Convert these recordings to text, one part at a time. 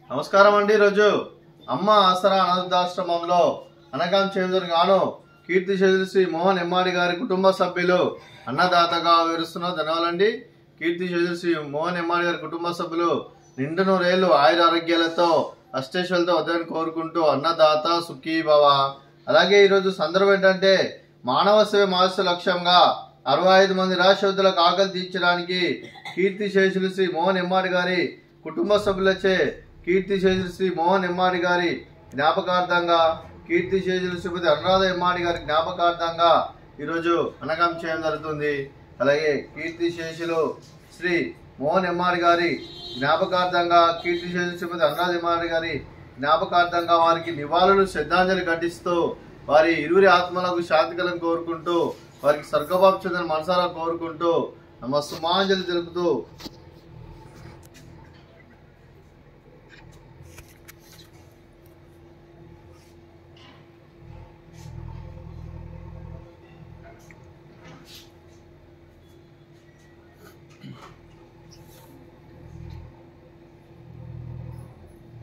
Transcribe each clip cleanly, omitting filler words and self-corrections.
నమస్కారం అండి. ఈరోజు అమ్మ ఆసరా అనాథాశ్రమంలో అనగాం చేదురు గాను కీర్తి చేదురు శ్రీ మోహన్ ఎమ్మాడి గారి కుటుంబ సభ్యులు అన్నదాతగా వివరిస్తున్నారు. ధన్యవాదాలండి. కీర్తి చేదురు శ్రీ మోహన్ ఎమ్మాడి గారి కుటుంబ సభ్యులు నిండు నూరేళ్లు ఆయుర ఆరోగ్యాలతో అష్టేశ్వలతో వద్దని కోరుకుంటూ అన్నదాత సుఖీ భవ. అలాగే ఈరోజు సందర్భం ఏంటంటే మానవ సేవ మానస లక్ష్యంగా 65 మంది రాష్ట్రవుతులకు ఆకలి తీర్చడానికి కీర్తి శేషులు శ్రీ మోహన్ ఎమ్మాడి గారి కుటుంబ సభ్యులచే కీర్తి శేషులు శ్రీ మోహన్ ఎమ్మాడి గారి జ్ఞాపకార్థంగా కీర్తి శేషులు శ్రీమతి అనురాధ ఎమ్మాడి గారి జ్ఞాపకార్థంగా ఈరోజు అనగం చేయడం జరుగుతుంది. అలాగే కీర్తి శేషులు శ్రీ మోహన్ ఎమ్మాడి గారి జ్ఞాపకార్థంగా కీర్తి శేషులు శ్రీమతి అనురాధ ఎమ్మాడి గారి జ్ఞాపకార్థంగా వారికి నివాళులు శ్రద్ధాంజలి ఘటిస్తూ వారి ఇరువురి ఆత్మలకు శాంతికలను కోరుకుంటూ వారికి స్వర్గబాబు చెందిన మనసారా కోరుకుంటూ నమస్సుమాంజలి తెలుపుతూ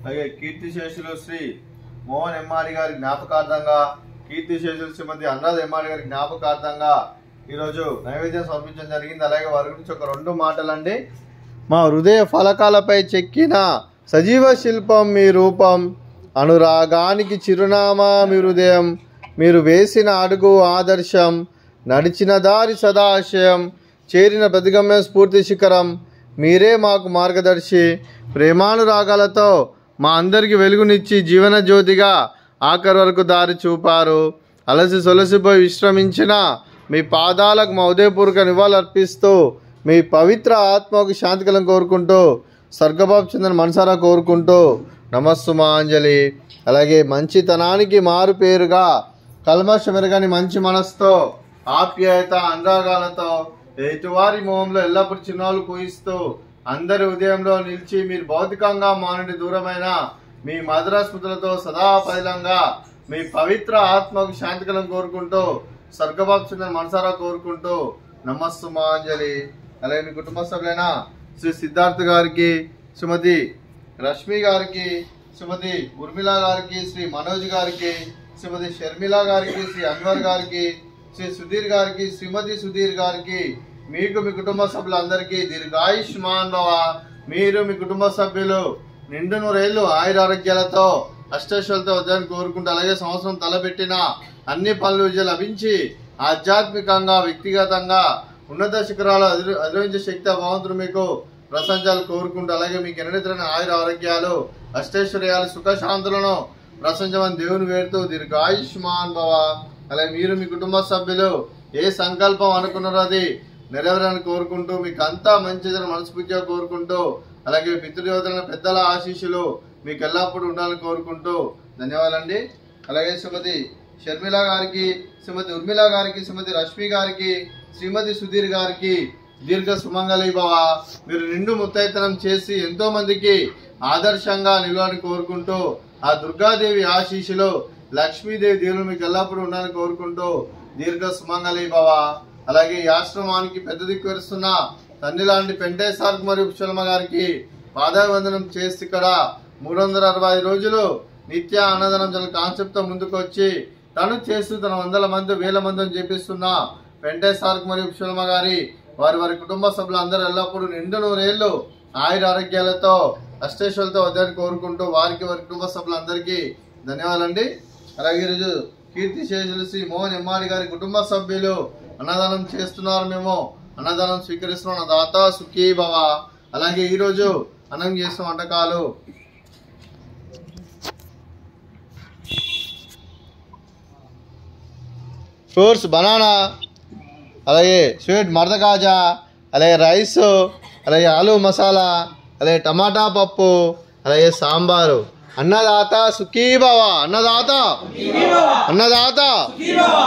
అలాగే కీర్తి శేషులు శ్రీ మోహన్ ఎమ్మాడి గారి జ్ఞాపకార్థంగా కీర్తి శేషులు శ్రీమతి అనురాధ ఎమ్మాడి గారి జ్ఞాపకార్థంగా ఈరోజు నైవేద్యం సమర్పించడం జరిగింది. అలాగే వారి గురించి ఒక 2 మాటలండి. మా హృదయ ఫలకాలపై చెక్కిన సజీవ శిల్పం మీ రూపం, అనురాగానికి చిరునామా మీ హృదయం, మీరు వేసిన అడుగు ఆదర్శం, నడిచిన దారి సదాశయం, చేరిన ప్రతిగమ్యం స్ఫూర్తి శిఖరం, మీరే మాకు మార్గదర్శి, ప్రేమానురాగాలతో మా అందరికి వెలుగునిచ్చి జీవన జ్యోతిగా ఆఖరి వరకు దారి చూపారు. అలసి సొలసిపోయి విశ్రమించిన మీ పాదాలకు మా ఉదయపూర్వక నివాళులర్పిస్తూ మీ పవిత్ర ఆత్మకు శాంతికలను కోరుకుంటూ స్వర్గబాబు చెందిన మనసారా కోరుకుంటూ నమస్సుమాంజలి. అలాగే మంచితనానికి మారు పేరుగా కల్మషమెరగని మంచి మనసుతో ఆప్యాయత అనురాగాలతో ఎదుటివారి మొహంలో ఎల్లప్పుడూ చిరునవ్వులు పూయిస్తూ అందరి ఉదయంలో నిలిచి మీరు భౌతికంగా మా నుండి దూరమైన మీ మధుర స్మృతులతో సదా పదిలంగా మీ పవిత్ర ఆత్మకు శాంతికలను కోరుకుంటూ స్వర్గబాబు చెందిన మనసారా కోరుకుంటూ నమస్సుమాంజలి. అలాగే మీ కుటుంబ సభ్యులైన శ్రీ సిద్ధార్థ్ గారికి, శ్రీమతి రష్మి గారికి, శ్రీమతి ఉర్మిళ గారికి, శ్రీ మనోజ్ గారికి, శ్రీమతి షర్మిల గారికి, శ్రీ అన్వర్ గారికి, శ్రీ సుధీర్ గారికి, శ్రీమతి సుధీర్ గారికి, మీకు మీ కుటుంబ సభ్యులందరికీ దీర్ఘాయుష్మాన్ భవ. మీరు మీ కుటుంబ సభ్యులు నిండు నూరేళ్లు ఆయురారోగ్యాలతో అష్టైశ్వర్యాలతో వద్దని కోరుకుంటూ అలాగే సంవత్సరం తలపెట్టిన అన్ని పనులు విజయం లభించి ఆధ్యాత్మికంగా వ్యక్తిగతంగా ఉన్నత శిఖరాలు అధిరోహించే శక్తి భగవంతుడు మీకు ప్రశంసాలు కోరుకుంటూ అలాగే మీకు ఎన్నడెత్తైన ఆయుర ఆరోగ్యాలు అష్టైశ్వర్యాలు సుఖశాంతులను ప్రశంసమని దేవుని వేడుతూ దీర్ఘాయుష్మాన్ భవ. అలాగే మీరు మీ కుటుంబ సభ్యులు ఏ సంకల్పం అనుకున్నారో అది నెరవేరాలని కోరుకుంటూ మీకు అంతా మంచిదని మనస్ఫూర్తిగా కోరుకుంటూ అలాగే పితృదేవతలైన పెద్దల ఆశీస్సులు మీకు ఎల్లప్పుడూ ఉండాలని కోరుకుంటూ ధన్యవాదాలండి. అలాగే శ్రీమతి షర్మిల గారికి, శ్రీమతి ఉర్మిళ గారికి, శ్రీమతి రష్మి గారికి, శ్రీమతి సుధీర్ గారికి దీర్ఘ సుమంగళి భవ. మీరు నిండు ముత్తైతనం చేసి ఎంతో మందికి ఆదర్శంగా నిలవాలని కోరుకుంటూ ఆ దుర్గాదేవి ఆశీస్సులు లక్ష్మీదేవి దేవులు మీకు ఎల్లప్పుడూ ఉండాలని కోరుకుంటూ దీర్ఘ సుమంగళి భవ. అలాగే ఈ ఆశ్రమానికి పెద్ద దిక్కు వరుస్తున్న తండ్రి లాంటి పెంటేశ్వర్ మరియు పుష్పలమ్మ గారికి పాదాభివందనం చేసి ఇక్కడ 365 రోజులు నిత్య అన్నదానం జల కాన్సెప్ట్ తో ముందుకు వచ్చి తను చేస్తూ తన 100 మంది 1000 మందిని చేపిస్తున్న పెంటేశ్వర్ మరియు పుష్పలమ్మ గారి వారి కుటుంబ సభ్యులందరూ ఎల్లప్పుడూ నిండు నూరేళ్లు ఆయుర ఆరోగ్యాలతో అష్టైశ్వర్యాలతో వద్దని కోరుకుంటూ వారి కుటుంబ సభ్యులందరికీ ధన్యవాదాలండి. అలాగే ఈరోజు కీర్తి శేషులు శ్రీ మోహన్ ఎమ్మాడి గారి కుటుంబ సభ్యులు అన్నదానం చేస్తున్నారు. మేము అన్నదానం స్వీకరిస్తున్నాం. దాత సుఖీ భవ. అలాగే ఈరోజు అన్నం చేస్తున్న వంటకాలు ఫ్రూట్స్ బనానా, అలాగే స్వీట్ మర్దకాజా, అలాగే రైస్, అలాగే ఆలు మసాలా, అలాగే టమాటా పప్పు, అలాగే సాంబారు. అన్నదాత సుఖీ భవ. అన్నదాత అన్నదాత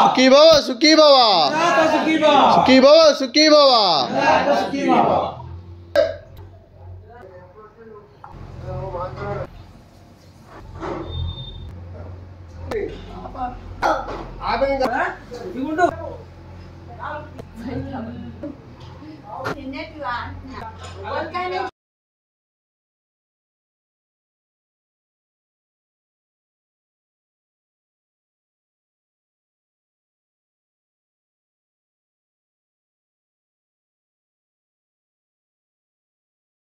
సుఖీ భవ సుఖీ భవ సుఖీ భవ సుఖీ భవ.